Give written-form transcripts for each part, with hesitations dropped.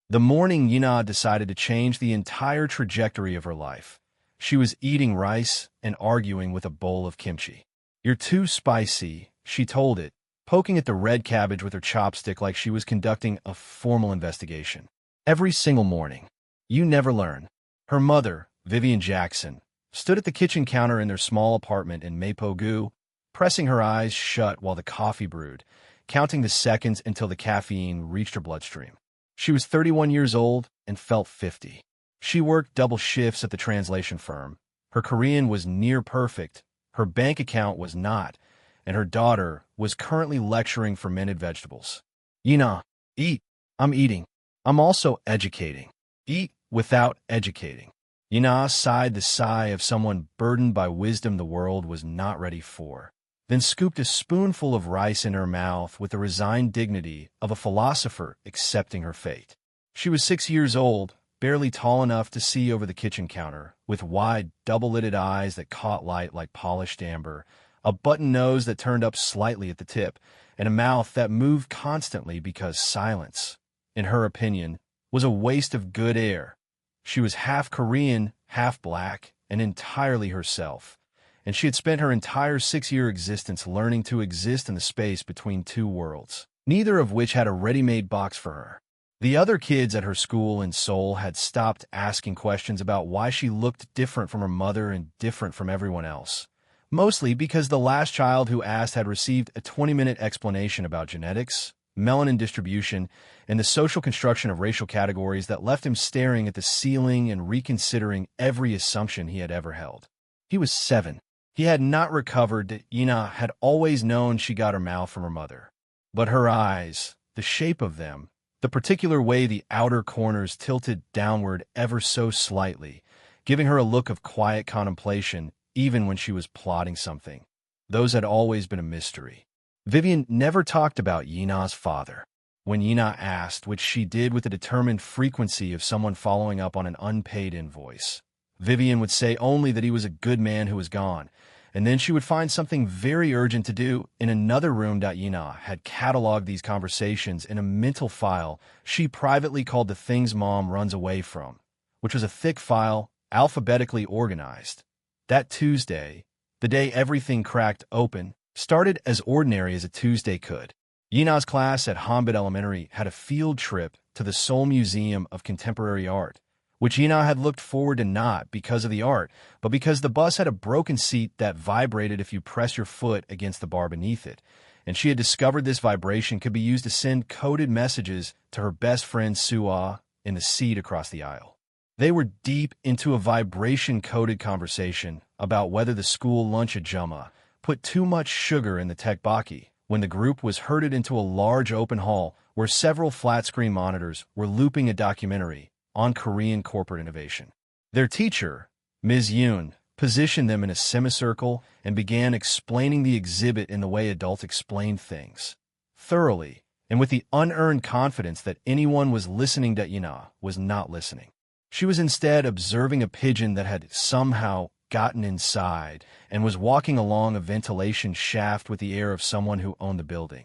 The morning Yina decided to change the entire trajectory of her life. She was eating rice and arguing with a bowl of kimchi. "You're too spicy," she told it, poking at the red cabbage with her chopstick like she was conducting a formal investigation. Every single morning. You never learn. Her mother, Vivian Jackson, stood at the kitchen counter in their small apartment in Mapogu, pressing her eyes shut while the coffee brewed, counting the seconds until the caffeine reached her bloodstream. She was 31 years old and felt 50. She worked double shifts at the translation firm. Her Korean was near perfect, her bank account was not, and her daughter was currently lecturing fermented vegetables. "Yina, eat. I'm eating. I'm also educating. Eat without educating." Yina sighed the sigh of someone burdened by wisdom the world was not ready for, then scooped a spoonful of rice in her mouth with the resigned dignity of a philosopher accepting her fate. She was 6 years old, barely tall enough to see over the kitchen counter, with wide, double-lidded eyes that caught light like polished amber, a button nose that turned up slightly at the tip, and a mouth that moved constantly because silence, in her opinion, was a waste of good air. She was half Korean, half black, and entirely herself, and she had spent her entire 6-year existence learning to exist in the space between two worlds, neither of which had a ready-made box for her. The other kids at her school in Seoul had stopped asking questions about why she looked different from her mother and different from everyone else, mostly because the last child who asked had received a 20-minute explanation about genetics, melanin distribution, and the social construction of racial categories that left him staring at the ceiling and reconsidering every assumption he had ever held. He was 7. He had not recovered that Yina had always known she got her mouth from her mother. But her eyes, the shape of them, the particular way the outer corners tilted downward ever so slightly, giving her a look of quiet contemplation even when she was plotting something, those had always been a mystery. Vivian never talked about Yina's father. When Yina asked, which she did with the determined frequency of someone following up on an unpaid invoice, Vivian would say only that he was a good man who was gone, and then she would find something very urgent to do in another room. Yina had cataloged these conversations in a mental file she privately called the things mom runs away from, which was a thick file, alphabetically organized. That Tuesday, the day everything cracked open, started as ordinary as a Tuesday could. Yina's class at Hanbit Elementary had a field trip to the Seoul Museum of Contemporary Art, which Yina had looked forward to not because of the art, but because the bus had a broken seat that vibrated if you press your foot against the bar beneath it, and she had discovered this vibration could be used to send coded messages to her best friend Sua in the seat across the aisle. They were deep into a vibration-coded conversation about whether the school lunch at Jumma put too much sugar in the tteokbokki when the group was herded into a large open hall where several flat-screen monitors were looping a documentary on Korean corporate innovation. Their teacher, Ms. Yoon, positioned them in a semicircle and began explaining the exhibit in the way adults explained things, thoroughly, and with the unearned confidence that anyone was listening that Yina was not listening. She was instead observing a pigeon that had somehow gotten inside and was walking along a ventilation shaft with the air of someone who owned the building.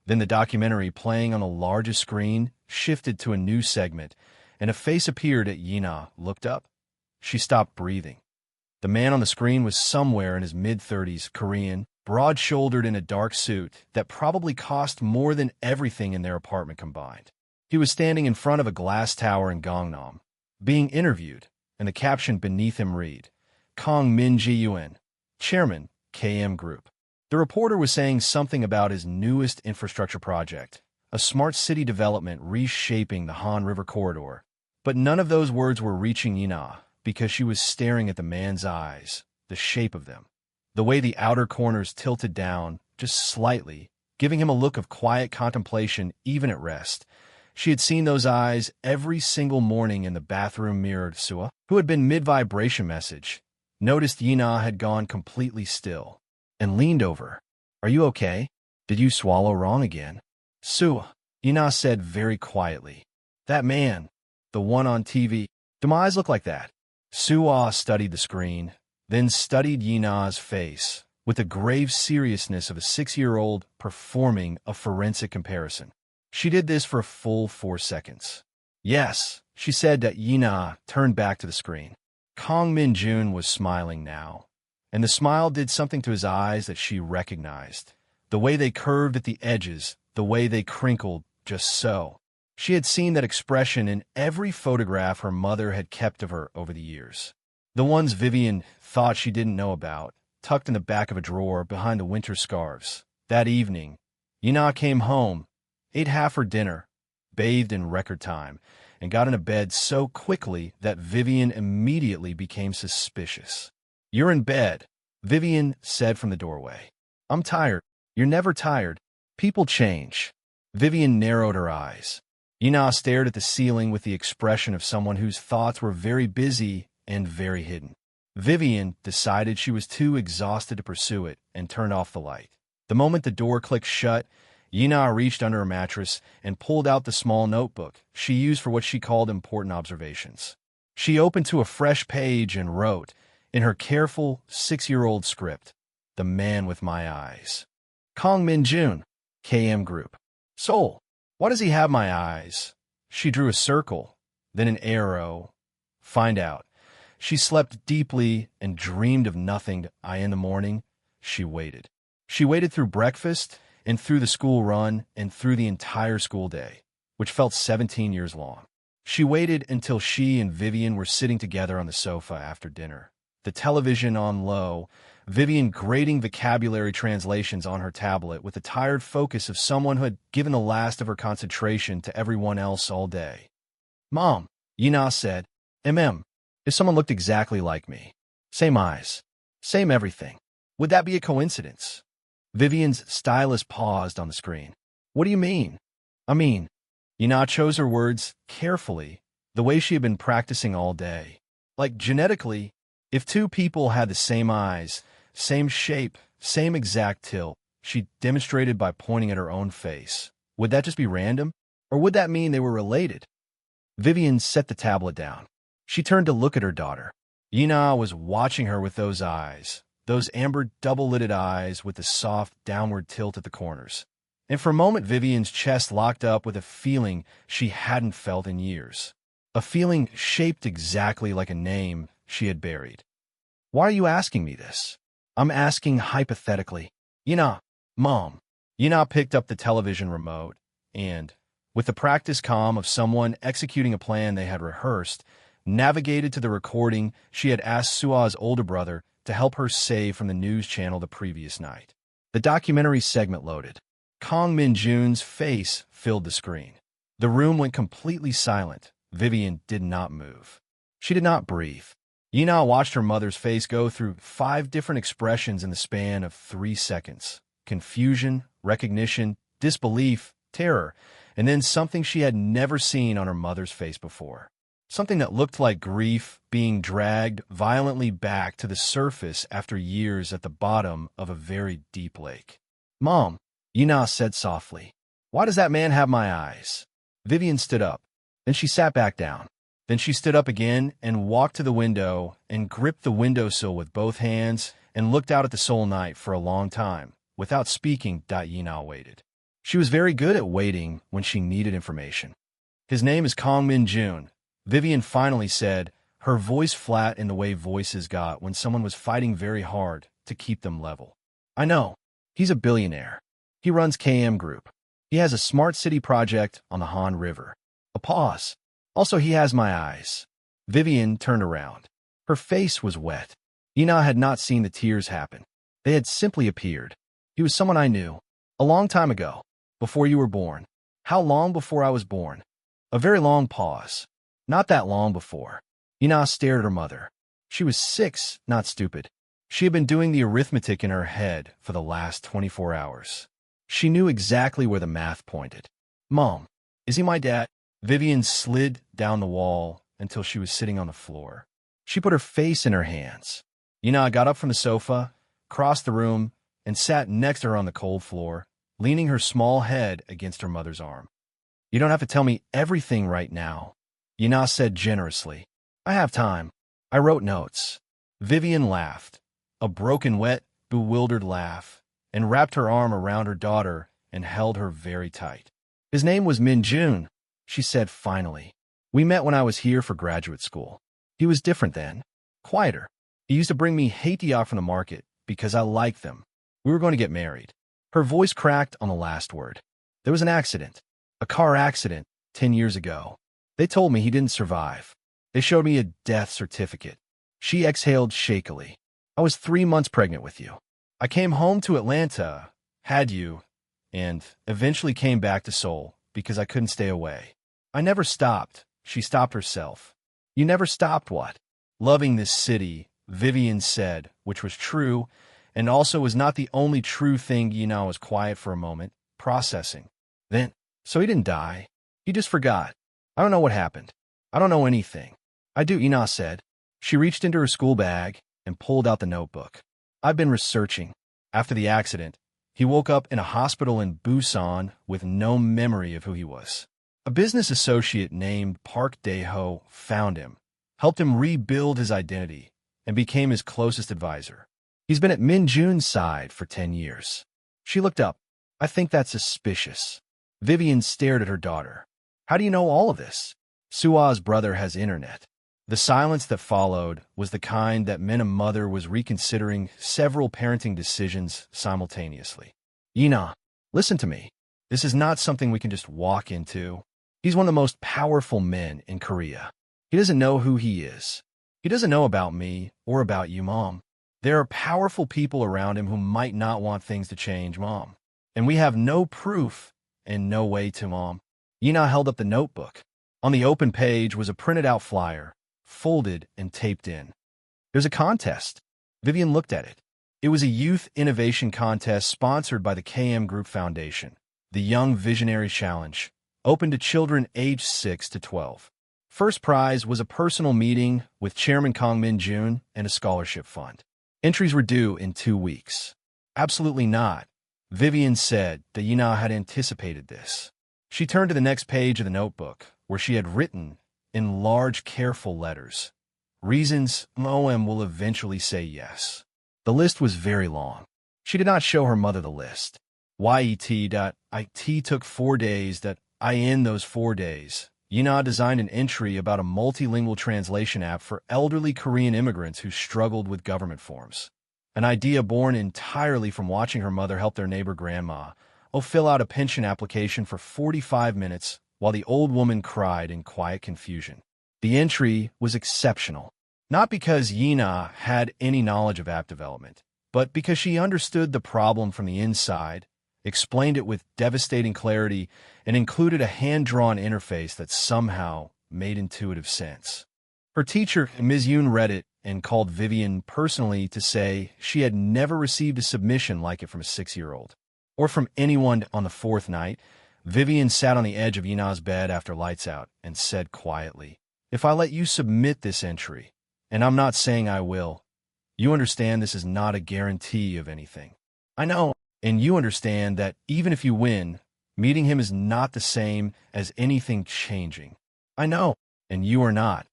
Then the documentary, playing on the largest screen, shifted to a new segment, and a face appeared at Yina looked up. She stopped breathing. The man on the screen was somewhere in his mid-30s, Korean, broad-shouldered in a dark suit that probably cost more than everything in their apartment combined. He was standing in front of a glass tower in Gangnam, being interviewed, and the caption beneath him read, Kong Min Ji-Yuen, Chairman, KM Group. The reporter was saying something about his newest infrastructure project, a smart city development reshaping the Han River corridor. But none of those words were reaching Yina because she was staring at the man's eyes, the shape of them, the way the outer corners tilted down just slightly, giving him a look of quiet contemplation even at rest. She had seen those eyes every single morning in the bathroom mirror. Sua, who had been mid-vibration message, noticed Yina had gone completely still and leaned over. "Are you okay? Did you swallow wrong again?" "Sua," Yina said very quietly. "That man, the one on TV, do my eyes look like that?" Sua studied the screen, then studied Yina's face with the grave seriousness of a 6-year-old performing a forensic comparison. She did this for a full 4 seconds. Yes, she said that Yina turned back to the screen. Kong Min-jun was smiling now, and the smile did something to his eyes that she recognized. The way they curved at the edges, the way they crinkled, just so. She had seen that expression in every photograph her mother had kept of her over the years. The ones Vivian thought she didn't know about, tucked in the back of a drawer behind the winter scarves. That evening, Yina came home, ate half her dinner, bathed in record time, and got into bed so quickly that Vivian immediately became suspicious. "You're in bed," Vivian said from the doorway. "I'm tired." "You're never tired. People change." Vivian narrowed her eyes. Yina stared at the ceiling with the expression of someone whose thoughts were very busy and very hidden. Vivian decided she was too exhausted to pursue it and turned off the light. The moment the door clicked shut, Yina reached under her mattress and pulled out the small notebook she used for what she called important observations. She opened to a fresh page and wrote, in her careful 6-year-old script, "The man with my eyes. Kong Min-jun, KM Group. Seoul. Why does he have my eyes?" She drew a circle, then an arrow. Find out. She slept deeply and dreamed of nothing. In the morning, she waited. She waited through breakfast and through the school run and through the entire school day, which felt 17 years long. She waited until she and Vivian were sitting together on the sofa after dinner, the television on low, Vivian grading vocabulary translations on her tablet with the tired focus of someone who had given the last of her concentration to everyone else all day. "Mom," Yina said, if someone looked exactly like me, same eyes, same everything, would that be a coincidence?" Vivian's stylus paused on the screen. "What do you mean?" Yina chose her words carefully, the way she had been practicing all day. "Like genetically, if two people had the same eyes, same shape, same exact tilt," she demonstrated by pointing at her own face, "would that just be random? Or would that mean they were related?" Vivian set the tablet down. She turned to look at her daughter. Yina was watching her with those eyes, those amber double-lidded eyes with the soft downward tilt at the corners. And for a moment Vivian's chest locked up with a feeling she hadn't felt in years. A feeling shaped exactly like a name she had buried. "Why are you asking me this?" "I'm asking hypothetically." "Yina, Mom." Yina picked up the television remote and, with the practiced calm of someone executing a plan they had rehearsed, navigated to the recording she had asked Sua's older brother to help her save from the news channel the previous night. The documentary segment loaded. Kong Min-jun's face filled the screen. The room went completely silent. Vivian did not move. She did not breathe. Yina watched her mother's face go through 5 different expressions in the span of 3 seconds. Confusion, recognition, disbelief, terror, and then something she had never seen on her mother's face before. Something that looked like grief being dragged violently back to the surface after years at the bottom of a very deep lake. "Mom," Yina said softly, "why does that man have my eyes?" Vivian stood up. Then she sat back down. Then she stood up again and walked to the window and gripped the windowsill with both hands and looked out at the Seoul night for a long time. Without speaking, Yina waited. She was very good at waiting when she needed information. "His name is Kong Min-jun," Vivian finally said, her voice flat in the way voices got when someone was fighting very hard to keep them level. "I know. He's a billionaire. He runs KM Group. He has a smart city project on the Han River." A pause. "Also, he has my eyes." Vivian turned around. Her face was wet. Yina had not seen the tears happen. They had simply appeared. "He was someone I knew. A long time ago. Before you were born." "How long before I was born?" A very long pause. "Not that long before." Yina stared at her mother. She was 6, not stupid. She had been doing the arithmetic in her head for the last 24 hours. She knew exactly where the math pointed. "Mom, is he my dad?" Vivian slid down the wall until she was sitting on the floor. She put her face in her hands. Yina got up from the sofa, crossed the room, and sat next to her on the cold floor, leaning her small head against her mother's arm. "You don't have to tell me everything right now," Yina said generously. "I have time. I wrote notes." Vivian laughed, a broken, wet, bewildered laugh, and wrapped her arm around her daughter and held her very tight. "His name was Min-jun," she said finally. We met when I was here for graduate school. He was different then, quieter. He used to bring me haitiak from the market because I liked them. We were going to get married. Her voice cracked on the last word. There was an accident, a car accident, 10 years ago. They told me he didn't survive. They showed me a death certificate. She exhaled shakily. I was 3 months pregnant with you. I came home to Atlanta, had you, and eventually came back to Seoul because I couldn't stay away. I never stopped. She stopped herself. You never stopped what? Loving this city, Vivian said, which was true, and also was not the only true thing. Yina was quiet for a moment, processing. Then, so he didn't die. He just forgot. I don't know what happened. I don't know anything. I do, Yina said. She reached into her school bag and pulled out the notebook. I've been researching. After the accident, he woke up in a hospital in Busan with no memory of who he was. A business associate named Park Dae-ho found him, helped him rebuild his identity, and became his closest advisor. He's been at Min Jun's side for 10 years. She looked up. I think that's suspicious. Vivian stared at her daughter. How do you know all of this? Sua's brother has internet. The silence that followed was the kind that meant a mother was reconsidering several parenting decisions simultaneously. Yina, listen to me. This is not something we can just walk into. He's one of the most powerful men in Korea. He doesn't know who he is. He doesn't know about me or about you, Mom. There are powerful people around him who might not want things to change, Mom. And we have no proof and no way to, Mom. Yina held up the notebook. On the open page was a printed-out flyer, folded and taped in. There's a contest. Vivian looked at it. It was a youth innovation contest sponsored by the KM Group Foundation, the Young Visionary Challenge, open to children aged 6 to 12. First prize was a personal meeting with Chairman Kang Min-jun and a scholarship fund. Entries were due in 2 weeks. Absolutely not. Vivian said that Yina had anticipated this. She turned to the next page of the notebook, where she had written, in large, careful letters, reasons Moem will eventually say yes. The list was very long. She did not show her mother the list. YET.IT took 4 days. In those 4 days, Yina designed an entry about a multilingual translation app for elderly Korean immigrants who struggled with government forms. An idea born entirely from watching her mother help their neighbor grandma fill out a pension application for 45 minutes while the old woman cried in quiet confusion. The entry was exceptional, not because Yina had any knowledge of app development, but because she understood the problem from the inside, explained it with devastating clarity, and included a hand-drawn interface that somehow made intuitive sense. Her teacher, Ms. Yoon, read it and called Vivian personally to say she had never received a submission like it from a 6-year-old. Or from anyone. On the 4th night, Vivian sat on the edge of Yina's bed after lights out and said quietly, if I let you submit this entry, and I'm not saying I will, you understand this is not a guarantee of anything. I know, and you understand that even if you win, meeting him is not the same as anything changing. I know, and you are not,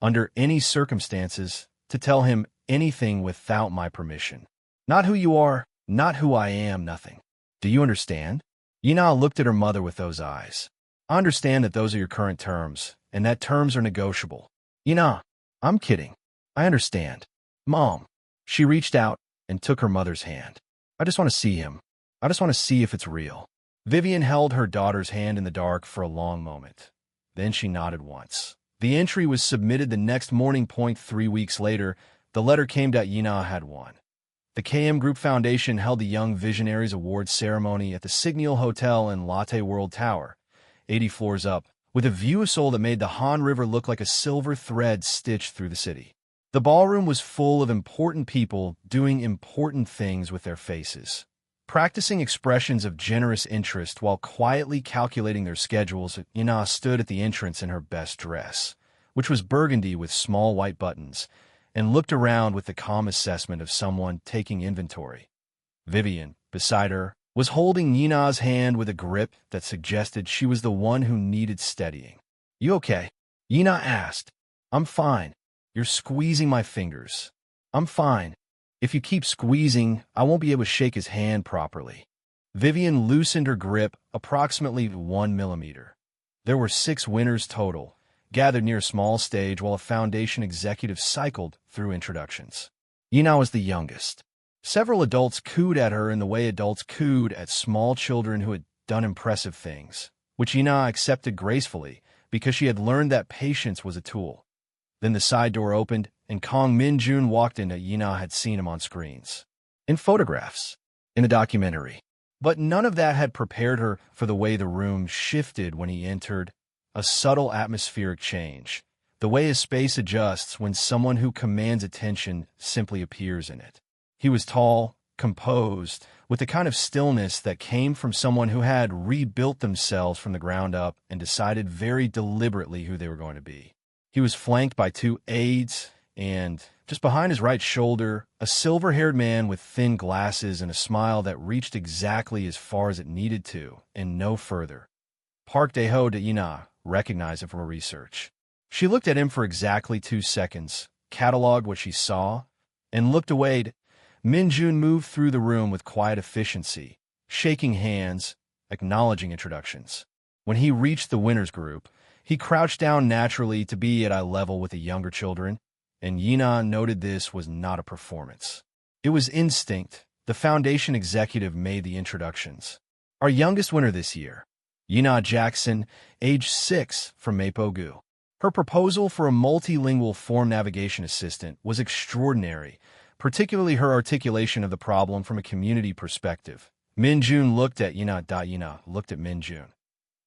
under any circumstances, to tell him anything without my permission. Not who you are, not who I am, nothing. Do you understand? Yina looked at her mother with those eyes. I understand that those are your current terms, and that terms are negotiable. Yina, I'm kidding. I understand. Mom. She reached out and took her mother's hand. I just want to see him. I just want to see if it's real. Vivian held her daughter's hand in the dark for a long moment. Then she nodded once. The entry was submitted the next morning. 3 weeks later, the letter came that Yina had won. The KM Group Foundation held the Young Visionaries Awards ceremony at the Signal Hotel in Lotte World Tower, 80 floors up, with a view of Seoul that made the Han River look like a silver thread stitched through the city. The ballroom was full of important people doing important things with their faces, practicing expressions of generous interest while quietly calculating their schedules. Yina stood at the entrance in her best dress, which was burgundy with small white buttons, and looked around with the calm assessment of someone taking inventory. Vivian, beside her, was holding Yina's hand with a grip that suggested she was the one who needed steadying. You okay? Yina asked. I'm fine. You're squeezing my fingers. I'm fine. If you keep squeezing, I won't be able to shake his hand properly. Vivian loosened her grip approximately 1 millimeter. There were 6 winners total, gathered near a small stage while a foundation executive cycled through introductions. Yina was the youngest. Several adults cooed at her in the way adults cooed at small children who had done impressive things, which Yina accepted gracefully because she had learned that patience was a tool. Then the side door opened, and Kong Min-jun walked in. Yina had seen him on screens, in photographs, in the documentary. But none of that had prepared her for the way the room shifted when he entered, a subtle atmospheric change, the way a space adjusts when someone who commands attention simply appears in it. He was tall, composed, with the kind of stillness that came from someone who had rebuilt themselves from the ground up and decided very deliberately who they were going to be. He was flanked by two aides, and just behind his right shoulder, a silver-haired man with thin glasses and a smile that reached exactly as far as it needed to, and no further. Park Dae-ho de Yina recognized him from her research. She looked at him for exactly 2 seconds, cataloged what she saw, and looked away. Min-jun moved through the room with quiet efficiency, shaking hands, acknowledging introductions. When he reached the winners group, he crouched down naturally to be at eye level with the younger children, and Yina noted this was not a performance. It was instinct. The foundation executive made the introductions. Our youngest winner this year, Yina Jackson, age 6, from Mapo-gu. Her proposal for a multilingual form navigation assistant was extraordinary, particularly her articulation of the problem from a community perspective. Min-jun looked at Yina. Yina looked at Min-jun.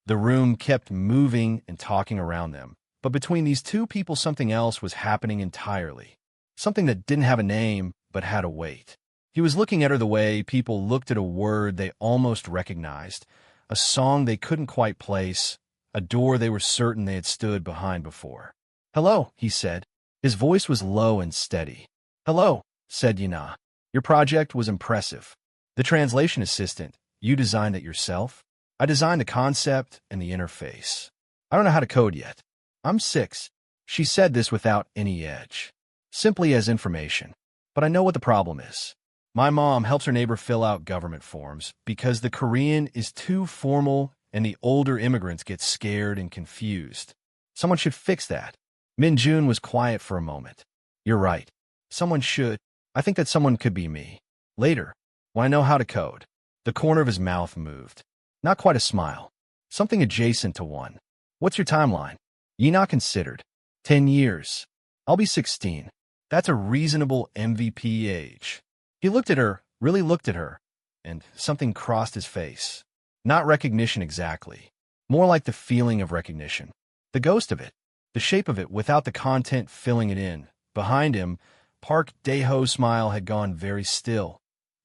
The room kept moving and talking around them, but between these two people something else was happening entirely. Something that didn't have a name, but had a weight. He was looking at her the way people looked at a word they almost recognized, a song they couldn't quite place, a door they were certain they had stood behind before. "Hello," he said. His voice was low and steady. "Hello," said Yina. "Your project was impressive. The translation assistant, you designed it yourself?" "I designed the concept and the interface. I don't know how to code yet. I'm 6. She said this without any edge, simply as information. "But I know what the problem is. My mom helps her neighbor fill out government forms because the Korean is too formal and the older immigrants get scared and confused. Someone should fix that." Min-jun was quiet for a moment. "You're right. Someone should. I think that someone could be me. Later, when I know how to code." The corner of his mouth moved. Not quite a smile. Something adjacent to one. "What's your timeline?" Yina considered. 10 years. I'll be 16. That's a reasonable MVP age. He looked at her, really looked at her, and something crossed his face. Not recognition exactly. More like the feeling of recognition. The ghost of it. The shape of it without the content filling it in. Behind him, Park Dae-ho's smile had gone very still.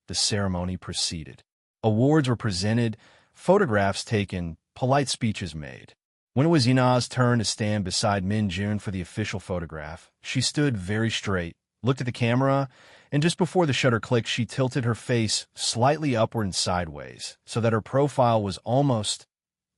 The ceremony proceeded. Awards were presented, photographs taken, polite speeches made. When it was Yina's turn to stand beside Min-jun for the official photograph, she stood very straight, looked at the camera, and just before the shutter clicked, she tilted her face slightly upward and sideways, so that her profile was almost,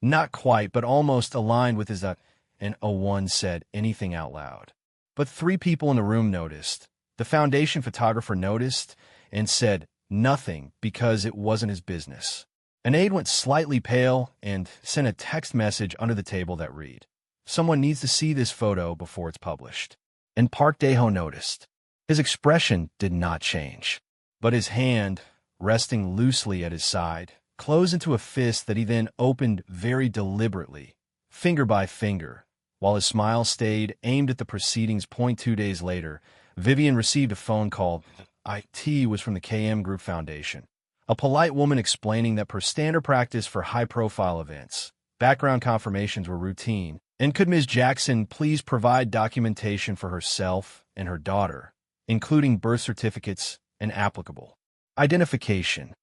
not quite, but almost aligned with his, and no one said anything out loud. But 3 people in the room noticed. The foundation photographer noticed and said nothing because it wasn't his business. An aide went slightly pale and sent a text message under the table that read, "Someone needs to see this photo before it's published." And Park Dae-ho noticed. His expression did not change, but his hand, resting loosely at his side, closed into a fist that he then opened very deliberately, finger by finger, while his smile stayed aimed at the proceedings. 2 days later, Vivian received a phone call. IT was from the KM Group Foundation. A polite woman explaining that per standard practice for high-profile events, background confirmations were routine, and could Ms. Jackson please provide documentation for herself and her daughter, including birth certificates and applicable identification.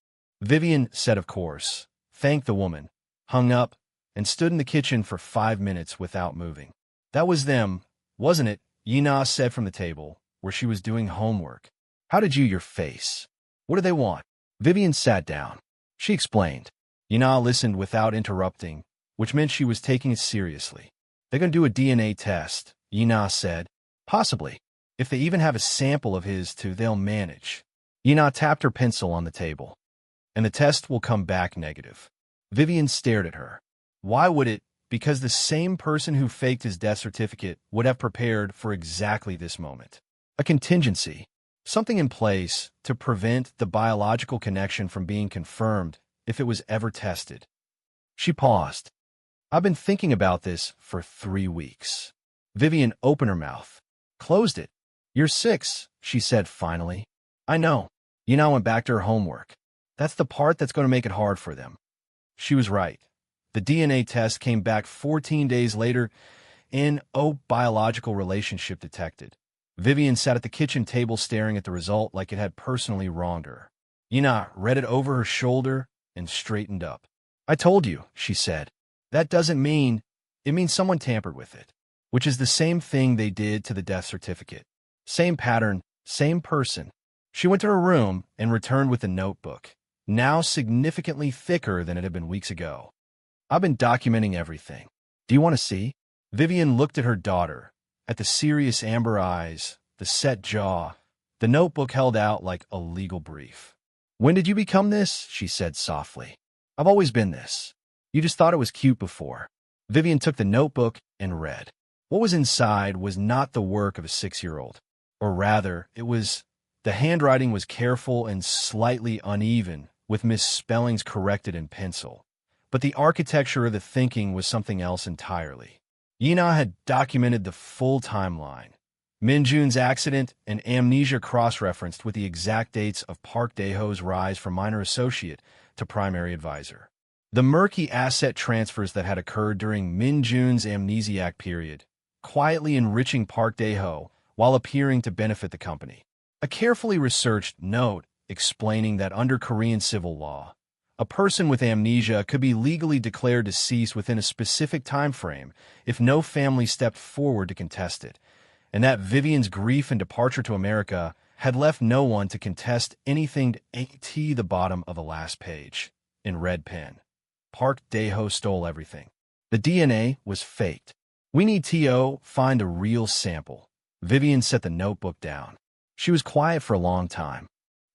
Vivian said of course, thanked the woman, hung up, and stood in the kitchen for 5 minutes without moving. "That was them, wasn't it?" Yina said from the table, where she was doing homework. "How did your face? What do they want?" Vivian sat down. She explained. Yina listened without interrupting, which meant she was taking it seriously. "They're going to do a DNA test," Yina said. "Possibly. If they even have a sample of his too, they'll manage." Yina tapped her pencil on the table. "And the test will come back negative." Vivian stared at her. "Why would it?" because the same person who faked his death certificate would have prepared for exactly this moment. A contingency, something in place to prevent the biological connection from being confirmed if it was ever tested. She paused. I've been thinking about this for 3 weeks. Vivian opened her mouth, closed it. You're 6, she said finally. I know. Yina went back to her homework. That's the part that's going to make it hard for them. She was right. The DNA test came back 14 days later, and biological relationship detected. Vivian sat at the kitchen table staring at the result like it had personally wronged her. Yina read it over her shoulder and straightened up. I told you, she said. That doesn't mean, it means someone tampered with it, which is the same thing they did to the death certificate. Same pattern, same person. She went to her room and returned with a notebook, now significantly thicker than it had been weeks ago. I've been documenting everything. Do you want to see? Vivian looked at her daughter, at the serious amber eyes, the set jaw. The notebook held out like a legal brief. When did you become this? She said softly. I've always been this. You just thought it was cute before. Vivian took the notebook and read. What was inside was not the work of a 6-year-old. Or rather, the handwriting was careful and slightly uneven, with misspellings corrected in pencil. But the architecture of the thinking was something else entirely. Yina had documented the full timeline. Minjun's accident and Amnesia cross-referenced with the exact dates of Park Dae-ho's rise from minor associate to primary advisor. The murky asset transfers that had occurred during Minjun's amnesiac period, quietly enriching Park Dae-ho while appearing to benefit the company. A carefully researched note explaining that under Korean civil law, a person with amnesia could be legally declared deceased within a specific time frame if no family stepped forward to contest it, and that Vivian's grief and departure to America had left no one to contest anything to the bottom of the last page, in red pen. Park Dae-ho stole everything. The DNA was faked. We need to find a real sample. Vivian set the notebook down. She was quiet for a long time.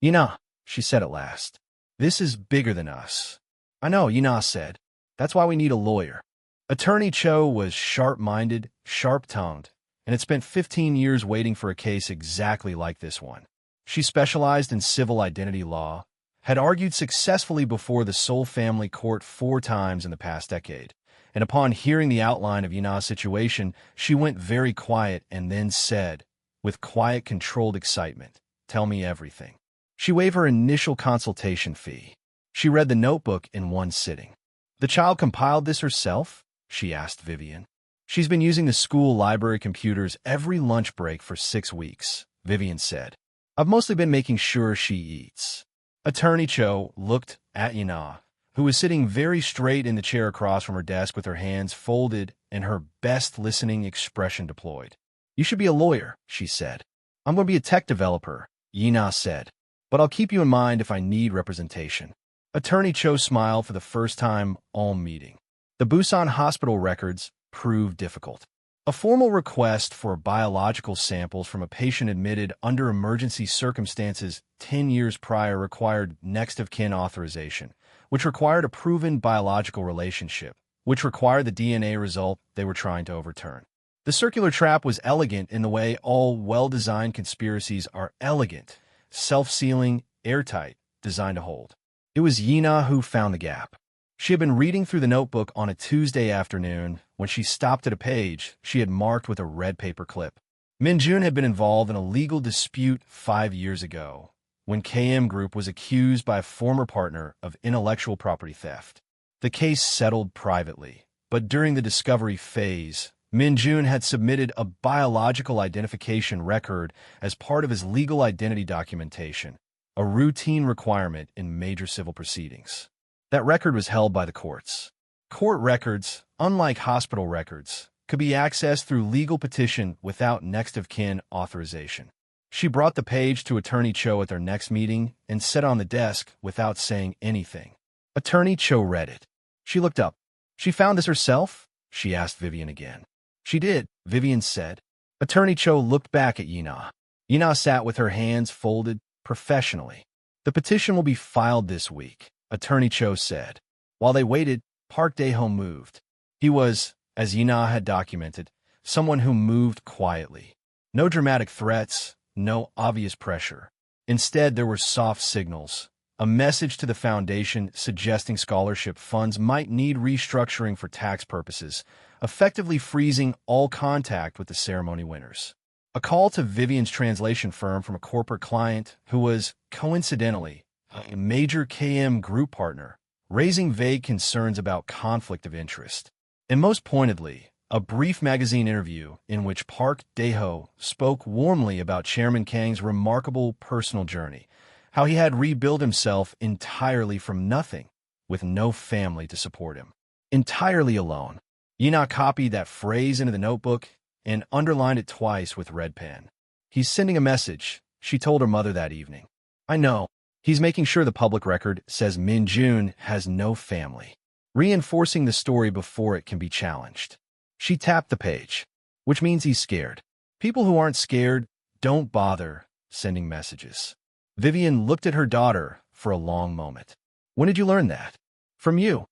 Yina, she said at last. This is bigger than us. I know, Yina said. That's why we need a lawyer. Attorney Cho was sharp-minded, sharp-tongued, and had spent 15 years waiting for a case exactly like this one. She specialized in civil identity law, had argued successfully before the Seoul family court 4 times in the past decade, and upon hearing the outline of Yina's situation, she went very quiet and then said, with quiet, controlled excitement, "Tell me everything." She waived her initial consultation fee. She read the notebook in one sitting. The child compiled this herself? She asked Vivian. She's been using the school library computers every lunch break for 6 weeks, Vivian said. I've mostly been making sure she eats. Attorney Cho looked at Yina, who was sitting very straight in the chair across from her desk with her hands folded and her best listening expression deployed. You should be a lawyer, she said. I'm going to be a tech developer, Yina said, but I'll keep you in mind if I need representation. Attorney Cho smiled for the first time all meeting. The Busan hospital records proved difficult. A formal request for biological samples from a patient admitted under emergency circumstances 10 years prior required next-of-kin authorization, which required a proven biological relationship, which required the DNA result they were trying to overturn. The circular trap was elegant in the way all well-designed conspiracies are elegant, self-sealing, airtight, designed to hold. It was Yina who found the gap. She had been reading through the notebook on a Tuesday afternoon when she stopped at a page she had marked with a red paper clip. Minjun had been involved in a legal dispute 5 years ago, when KM Group was accused by a former partner of intellectual property theft. The case settled privately, but during the discovery phase, Minjun had submitted a biological identification record as part of his legal identity documentation, a routine requirement in major civil proceedings. That record was held by the courts. Court records, unlike hospital records, could be accessed through legal petition without next-of-kin authorization. She brought the page to Attorney Cho at their next meeting and set it on the desk without saying anything. Attorney Cho read it. She looked up. She found this herself? She asked Vivian again. She did, Vivian said. Attorney Cho looked back at Yina. Yina sat with her hands folded professionally. The petition will be filed this week, Attorney Cho said. While they waited, Park Dae-ho moved. He was, as Yina had documented, someone who moved quietly. No dramatic threats, no obvious pressure. Instead, there were soft signals, a message to the foundation suggesting scholarship funds might need restructuring for tax purposes, effectively freezing all contact with the ceremony winners. A call to Vivian's translation firm from a corporate client who was, coincidentally, a major KM group partner, raising vague concerns about conflict of interest. And most pointedly, a brief magazine interview in which Park Dae-ho spoke warmly about Chairman Kang's remarkable personal journey, how he had rebuilt himself entirely from nothing, with no family to support him. Entirely alone. Yina copied that phrase into the notebook and underlined it twice with red pen. He's sending a message, she told her mother that evening. I know. He's making sure the public record says Min Jun has no family, reinforcing the story before it can be challenged. She tapped the page, which means he's scared. People who aren't scared don't bother sending messages. Vivian looked at her daughter for a long moment. When did you learn that? From you,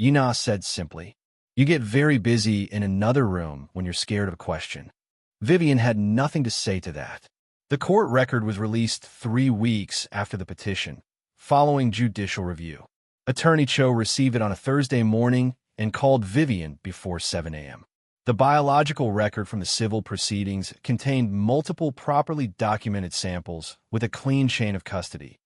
Yina said simply. You get very busy in another room when you're scared of a question. Vivian had nothing to say to that. The court record was released 3 weeks after the petition, following judicial review. Attorney Cho received it on a Thursday morning and called Vivian before 7 a.m. The biological record from the civil proceedings contained multiple properly documented samples with a clean chain of custody,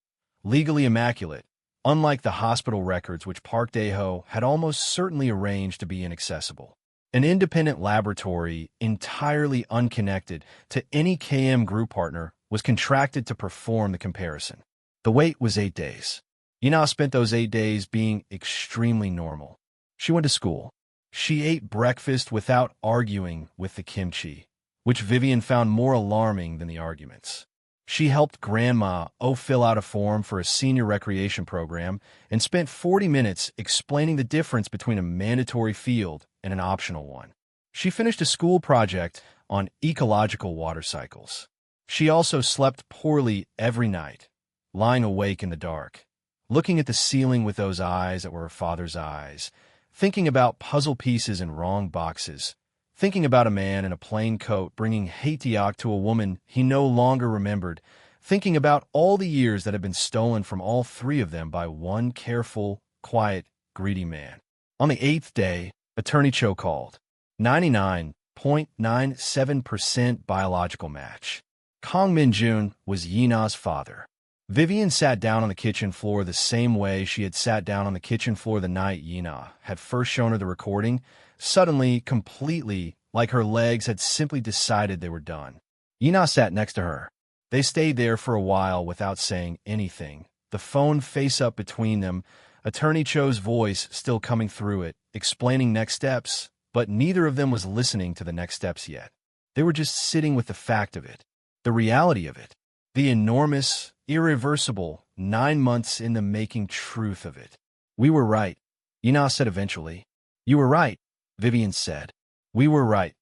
legally immaculate, unlike the hospital records which Park Dae-ho had almost certainly arranged to be inaccessible. An independent laboratory, entirely unconnected to any KM group partner, was contracted to perform the comparison. The wait was 8 days. Yina spent those 8 days being extremely normal. She went to school. She ate breakfast without arguing with the kimchi, which Vivian found more alarming than the arguments. She helped Grandma fill out a form for a senior recreation program and spent 40 minutes explaining the difference between a mandatory field and an optional one. She finished a school project on ecological water cycles. She also slept poorly every night, lying awake in the dark, looking at the ceiling with those eyes that were her father's eyes, thinking about puzzle pieces in wrong boxes, thinking about a man in a plain coat bringing haetiok to a woman he no longer remembered, thinking about all the years that had been stolen from all 3 of them by one careful, quiet, greedy man. On the 8th day, Attorney Cho called. 99.97% biological match. Kang Min-jun was Yina's father. Vivian sat down on the kitchen floor the same way she had sat down on the kitchen floor the night Yina had first shown her the recording, suddenly, completely, like her legs had simply decided they were done. Yina sat next to her. They stayed there for a while without saying anything, the phone face up between them, Attorney Cho's voice still coming through it, explaining next steps, but neither of them was listening to the next steps yet. They were just sitting with the fact of it, the reality of it, the enormous, irreversible, 9 months in the making truth of it. We were right, Yina said eventually. You were right, Vivian said. We were right,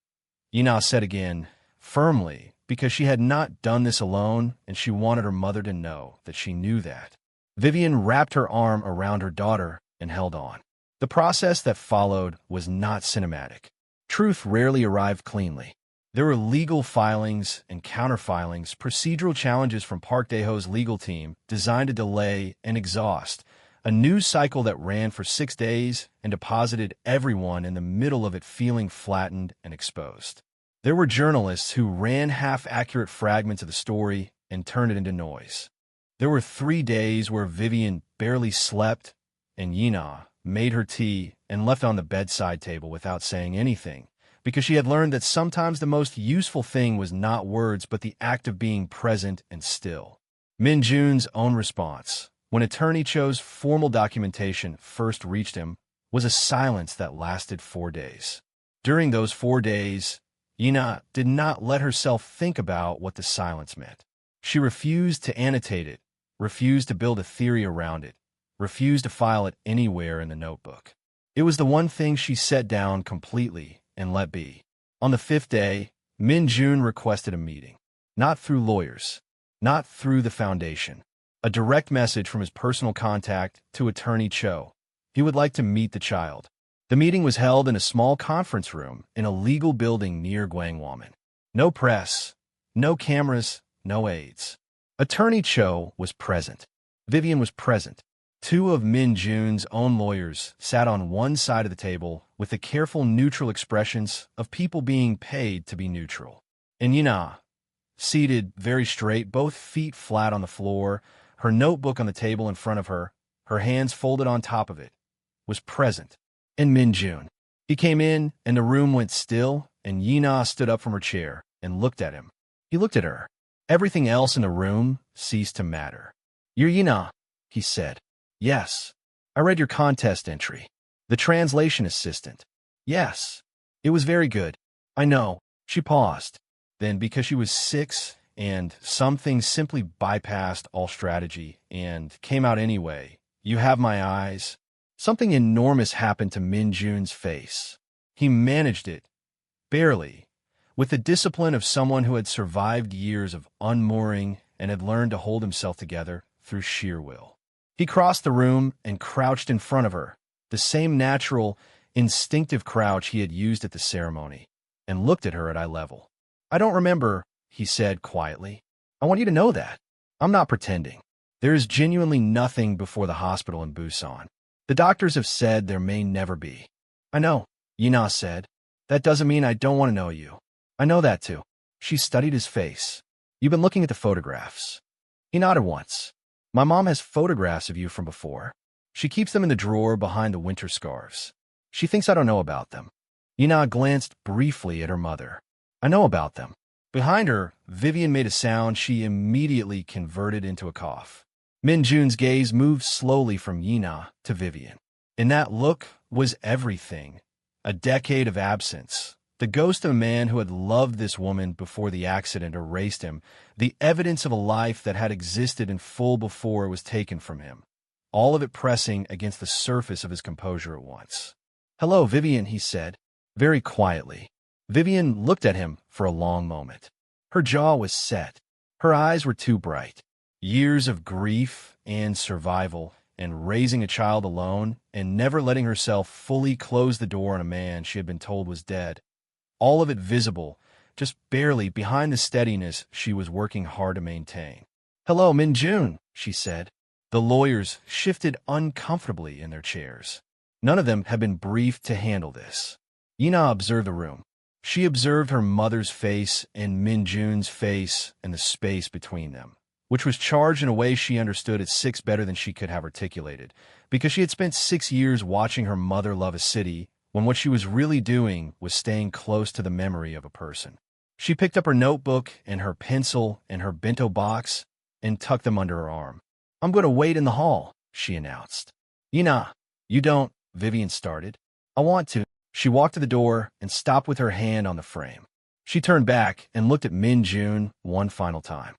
Yina said again, firmly, because she had not done this alone and she wanted her mother to know that she knew that. Vivian wrapped her arm around her daughter and held on. The process that followed was not cinematic. Truth rarely arrived cleanly. There were legal filings and counterfilings, procedural challenges from Park Dae-ho's legal team designed to delay and exhaust, a news cycle that ran for 6 days and deposited everyone in the middle of it feeling flattened and exposed. There were journalists who ran half-accurate fragments of the story and turned it into noise. There were 3 days where Vivian barely slept and Yina made her tea and left on the bedside table without saying anything, because she had learned that sometimes the most useful thing was not words but the act of being present and still. Min Jun's own response, when Attorney Cho's formal documentation first reached him, was a silence that lasted 4 days. During those 4 days, Yina did not let herself think about what the silence meant. She refused to annotate it, refused to build a theory around it, refused to file it anywhere in the notebook. It was the one thing she set down completely and let be. On the 5th day, Min Jun requested a meeting. Not through lawyers, not through the foundation. A direct message from his personal contact to Attorney Cho. He would like to meet the child. The meeting was held in a small conference room in a legal building near Gwangwaman. No press, no cameras, no aides. Attorney Cho was present. Vivian was present. Two of Min Jun's own lawyers sat on one side of the table with the careful neutral expressions of people being paid to be neutral. And Yina, seated very straight, both feet flat on the floor, her notebook on the table in front of her, her hands folded on top of it, was present. And Min Jun. He came in, and the room went still, and Yina stood up from her chair and looked at him. He looked at her. Everything else in the room ceased to matter. "You're Yina," he said. "Yes. I read your contest entry. The translation assistant." "Yes. It was very good." "I know." She paused. Then, because she was 6 and some things simply bypassed all strategy and came out anyway, "You have my eyes." Something enormous happened to Min Jun's face. He managed it, barely, with the discipline of someone who had survived years of unmooring and had learned to hold himself together through sheer will. He crossed the room and crouched in front of her, the same natural, instinctive crouch he had used at the ceremony, and looked at her at eye level. "I don't remember," he said quietly. "I want you to know that. I'm not pretending. There is genuinely nothing before the hospital in Busan. The doctors have said there may never be." "I know," Yina said. "That doesn't mean I don't want to know you. I know that too." She studied his face. "You've been looking at the photographs." He nodded once. "My mom has photographs of you from before. She keeps them in the drawer behind the winter scarves. She thinks I don't know about them." Yina glanced briefly at her mother. "I know about them." Behind her, Vivian made a sound she immediately converted into a cough. Min Jun's gaze moved slowly from Yina to Vivian. In that look was everything. A decade of absence. The ghost of a man who had loved this woman before the accident erased him. The evidence of a life that had existed in full before it was taken from him. All of it pressing against the surface of his composure at once. "Hello, Vivian," he said, very quietly. Vivian looked at him for a long moment. Her jaw was set. Her eyes were too bright. Years of grief and survival, and raising a child alone, and never letting herself fully close the door on a man she had been told was dead. All of it visible, just barely behind the steadiness she was working hard to maintain. "Hello, Min Jun," she said. The lawyers shifted uncomfortably in their chairs. None of them had been briefed to handle this. Yina observed the room. She observed her mother's face and Min Jun's face and the space between them, which was charged in a way she understood at 6 better than she could have articulated, because she had spent 6 years watching her mother love a city when what she was really doing was staying close to the memory of a person. She picked up her notebook and her pencil and her bento box and tucked them under her arm. "I'm going to wait in the hall," she announced. "Yina, you don't," Vivian started. "I want to." She walked to the door and stopped with her hand on the frame. She turned back and looked at Min Jun one final time.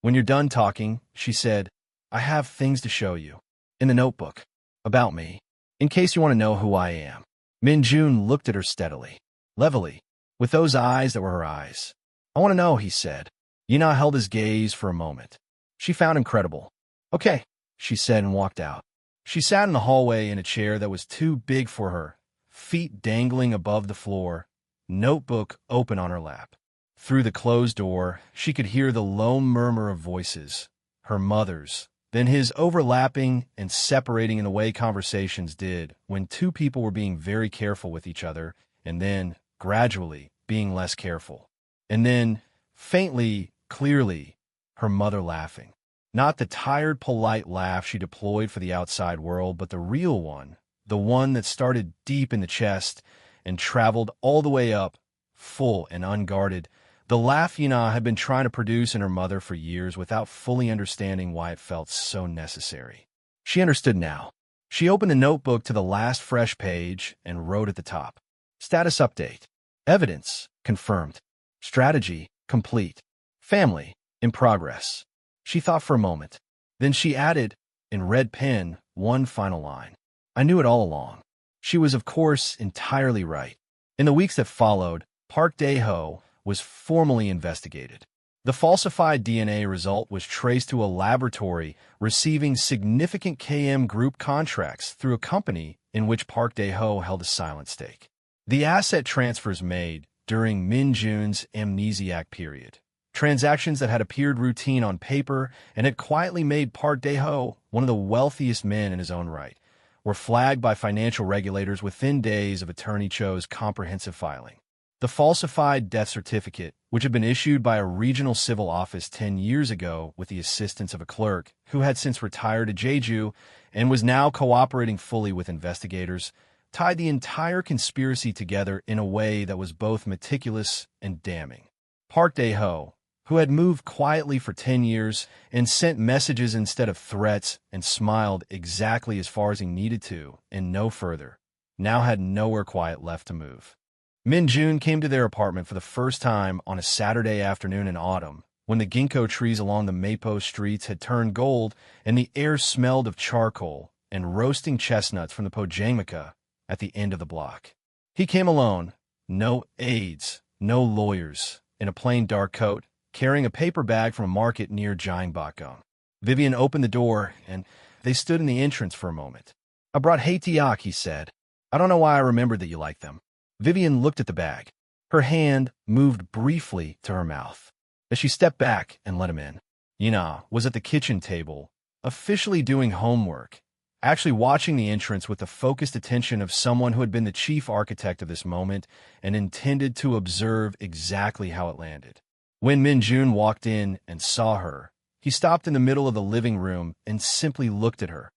"When you're done talking," she said, "I have things to show you. In the notebook. About me. In case you want to know who I am." Min Jun looked at her steadily. Levelly. With those eyes that were her eyes. "I want to know," he said. Yina held his gaze for a moment. She found him credible. "Okay," she said and walked out. She sat in the hallway in a chair that was too big for her, feet dangling above the floor, notebook open on her lap. Through the closed door, she could hear the low murmur of voices, her mother's, then his, overlapping and separating in the way conversations did when two people were being very careful with each other, and then, gradually, being less careful. And then, faintly, clearly, her mother laughing. Not the tired, polite laugh she deployed for the outside world, but the real one, the one that started deep in the chest and traveled all the way up, full and unguarded, the laugh Yina had been trying to produce in her mother for years without fully understanding why it felt so necessary. She understood now. She opened the notebook to the last fresh page and wrote at the top, "Status update. Evidence, confirmed. Strategy, complete. Family, in progress." She thought for a moment. Then she added, in red pen, one final line. "I knew it all along." She was, of course, entirely right. In the weeks that followed, Park Dae-ho was formally investigated. The falsified DNA result was traced to a laboratory receiving significant KM Group contracts through a company in which Park Dae-ho held a silent stake. The asset transfers made during Min Jun's amnesiac period, transactions that had appeared routine on paper and had quietly made Park Dae-ho one of the wealthiest men in his own right, were flagged by financial regulators within days of Attorney Cho's comprehensive filing. The falsified death certificate, which had been issued by a regional civil office 10 years ago with the assistance of a clerk who had since retired to Jeju and was now cooperating fully with investigators, tied the entire conspiracy together in a way that was both meticulous and damning. Park Dae-ho, who had moved quietly for 10 years and sent messages instead of threats and smiled exactly as far as he needed to and no further, now had nowhere quiet left to move. Min Jun came to their apartment for the first time on a Saturday afternoon in autumn, when the ginkgo trees along the Mapo streets had turned gold and the air smelled of charcoal and roasting chestnuts from the Pojangmaka at the end of the block. He came alone, no aides, no lawyers, in a plain dark coat, carrying a paper bag from a market near Gyeongbokgung. Vivian opened the door, and they stood in the entrance for a moment. "I brought haetiak," he said. "I don't know why I remembered that you like them." Vivian looked at the bag. Her hand moved briefly to her mouth. As she stepped back and let him in, Yina was at the kitchen table, officially doing homework, actually watching the entrance with the focused attention of someone who had been the chief architect of this moment and intended to observe exactly how it landed. When Min Jun walked in and saw her, he stopped in the middle of the living room and simply looked at her.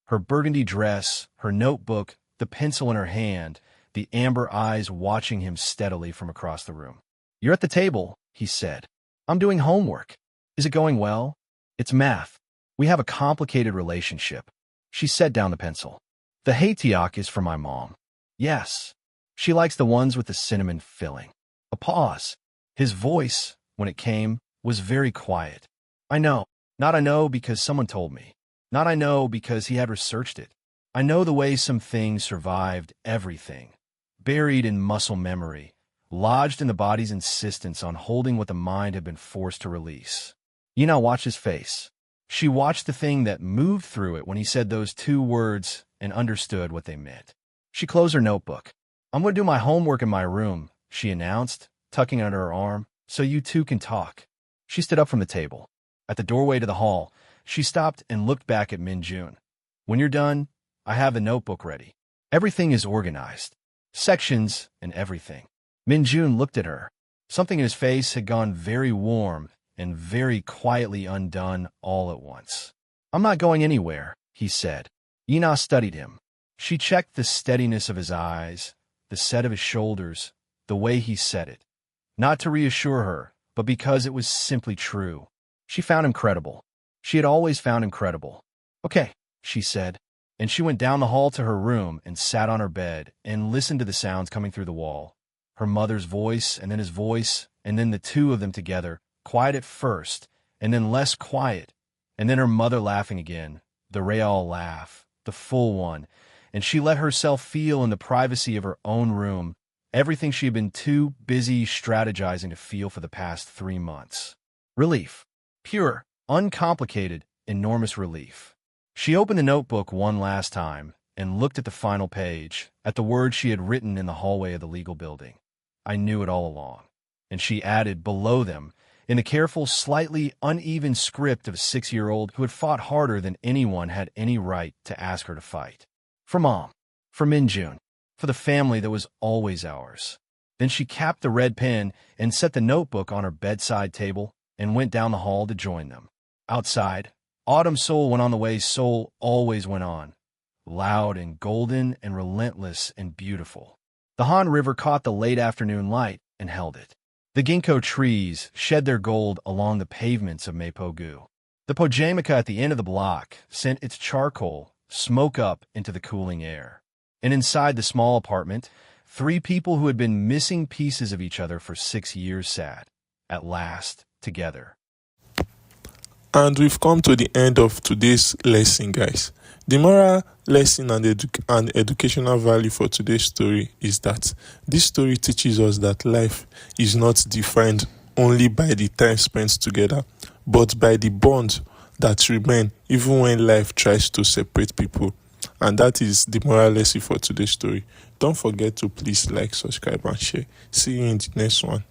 Her burgundy dress, her notebook, the pencil in her hand, the amber eyes watching him steadily from across the room. "You're at the table," he said. "I'm doing homework. Is it going well?" "It's math. We have a complicated relationship." She set down the pencil. "The haetiak is for my mom." "Yes. She likes the ones with the cinnamon filling." A pause. His voice, when it came, was very quiet. "I know. Not I know because someone told me. Not I know because he had researched it. I know the way some things survived everything. Buried in muscle memory, lodged in the body's insistence on holding what the mind had been forced to release." Yina watched his face. She watched the thing that moved through it when he said those two words and understood what they meant. She closed her notebook. "I'm going to do my homework in my room," she announced, tucking under her arm, "so you two can talk." She stood up from the table. At the doorway to the hall, she stopped and looked back at Min Jun. "When you're done, I have the notebook ready. Everything is organized. Sections and everything." Min Jun looked at her. Something in his face had gone very warm and very quietly undone all at once. "I'm not going anywhere," he said. Yina studied him. She checked the steadiness of his eyes, the set of his shoulders, the way he said it. Not to reassure her, but because it was simply true. She found him credible. She had always found him credible. "Okay," she said, and she went down the hall to her room and sat on her bed and listened to the sounds coming through the wall. Her mother's voice, and then his voice, and then the two of them together, quiet at first, and then less quiet, and then her mother laughing again, the real laugh, the full one, and she let herself feel in the privacy of her own room everything she had been too busy strategizing to feel for the past 3 months. Relief. Pure, uncomplicated, enormous relief. She opened the notebook one last time and looked at the final page, at the words she had written in the hallway of the legal building. "I knew it all along." And she added below them, in the careful, slightly uneven script of a 6-year-old who had fought harder than anyone had any right to ask her to fight. "For Mom. For Min Jun. For the family that was always ours." Then she capped the red pen and set the notebook on her bedside table and went down the hall to join them. Outside, Autumn Soul went on the way Soul always went on, loud and golden and relentless and beautiful. The Han River caught the late afternoon light and held it. The ginkgo trees shed their gold along the pavements of Mapo-gu. The Pojangmaka at the end of the block sent its charcoal smoke up into the cooling air. And inside the small apartment, 3 people who had been missing pieces of each other for 6 years sat, at last, together. And we've come to the end of today's lesson, guys. The moral lesson and educational value for today's story is that this story teaches us that life is not defined only by the time spent together, but by the bond that remain even when life tries to separate people. And that is the moral lesson for today's story. Don't forget to please like, subscribe, and share. See you in the next one.